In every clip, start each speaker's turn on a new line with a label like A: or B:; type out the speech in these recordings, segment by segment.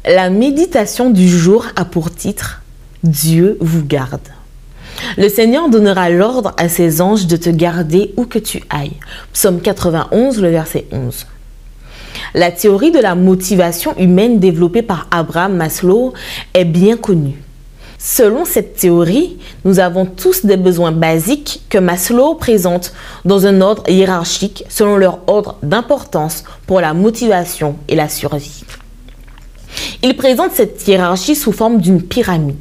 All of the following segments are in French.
A: La méditation du jour a pour titre « Dieu vous garde ». Le Seigneur donnera l'ordre à ses anges de te garder où que tu ailles. Psaume 91, le verset 11. La théorie de la motivation humaine développée par Abraham Maslow est bien connue. Selon cette théorie, nous avons tous des besoins basiques que Maslow présente dans un ordre hiérarchique selon leur ordre d'importance pour la motivation et la survie. Il présente cette hiérarchie sous forme d'une pyramide.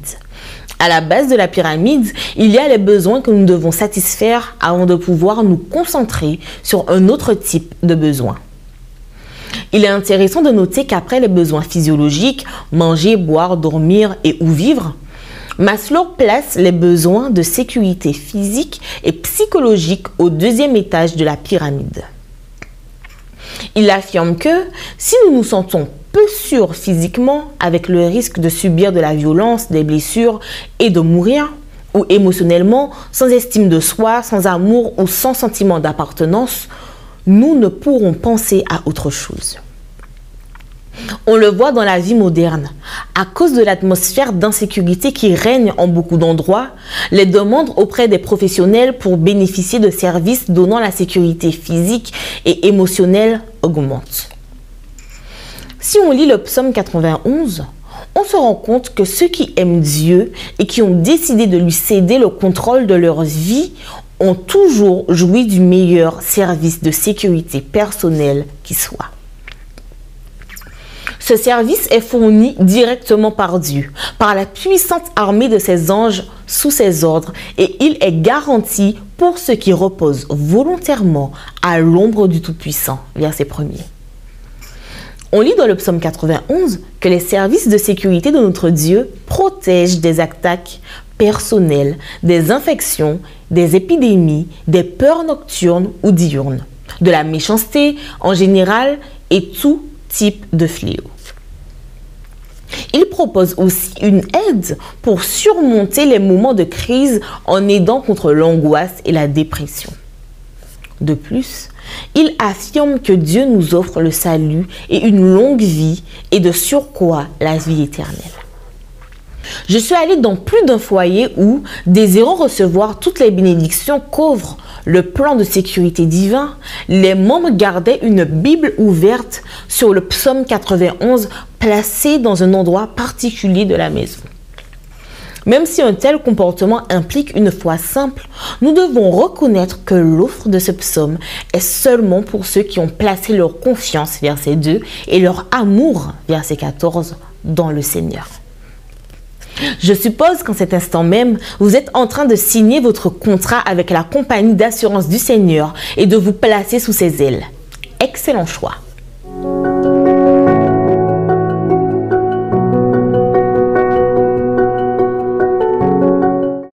A: À la base de la pyramide, il y a les besoins que nous devons satisfaire avant de pouvoir nous concentrer sur un autre type de besoin. Il est intéressant de noter qu'après les besoins physiologiques, manger, boire, dormir et ou vivre, Maslow place les besoins de sécurité physique et psychologique au deuxième étage de la pyramide. Il affirme que si nous nous sentons peu sûrs physiquement, avec le risque de subir de la violence, des blessures et de mourir, ou émotionnellement, sans estime de soi, sans amour ou sans sentiment d'appartenance, nous ne pourrons penser à autre chose. On le voit dans la vie moderne. À cause de l'atmosphère d'insécurité qui règne en beaucoup d'endroits, les demandes auprès des professionnels pour bénéficier de services donnant la sécurité physique et émotionnelle augmentent. Si on lit le psaume 91, on se rend compte que ceux qui aiment Dieu et qui ont décidé de lui céder le contrôle de leur vie ont toujours joui du meilleur service de sécurité personnelle qui soit. Ce service est fourni directement par Dieu, par la puissante armée de ses anges sous ses ordres, et il est garanti pour ceux qui reposent volontairement à l'ombre du Tout-Puissant. Verset 1er. On lit dans le psaume 91 que les services de sécurité de notre Dieu protègent des attaques personnelles, des infections, des épidémies, des peurs nocturnes ou diurnes, de la méchanceté en général et tout type de fléau. Il propose aussi une aide pour surmonter les moments de crise en aidant contre l'angoisse et la dépression. De plus, il affirme que Dieu nous offre le salut et une longue vie et de surcroît la vie éternelle. Je suis allée dans plus d'un foyer où, désirant recevoir toutes les bénédictions qu'offre le plan de sécurité divin, les membres gardaient une Bible ouverte sur le psaume 91 placée dans un endroit particulier de la maison. Même si un tel comportement implique une foi simple, nous devons reconnaître que l'offre de ce psaume est seulement pour ceux qui ont placé leur confiance, verset 2, et leur amour, verset 14, dans le Seigneur. Je suppose qu'en cet instant même, vous êtes en train de signer votre contrat avec la compagnie d'assurance du Seigneur et de vous placer sous ses ailes. Excellent choix!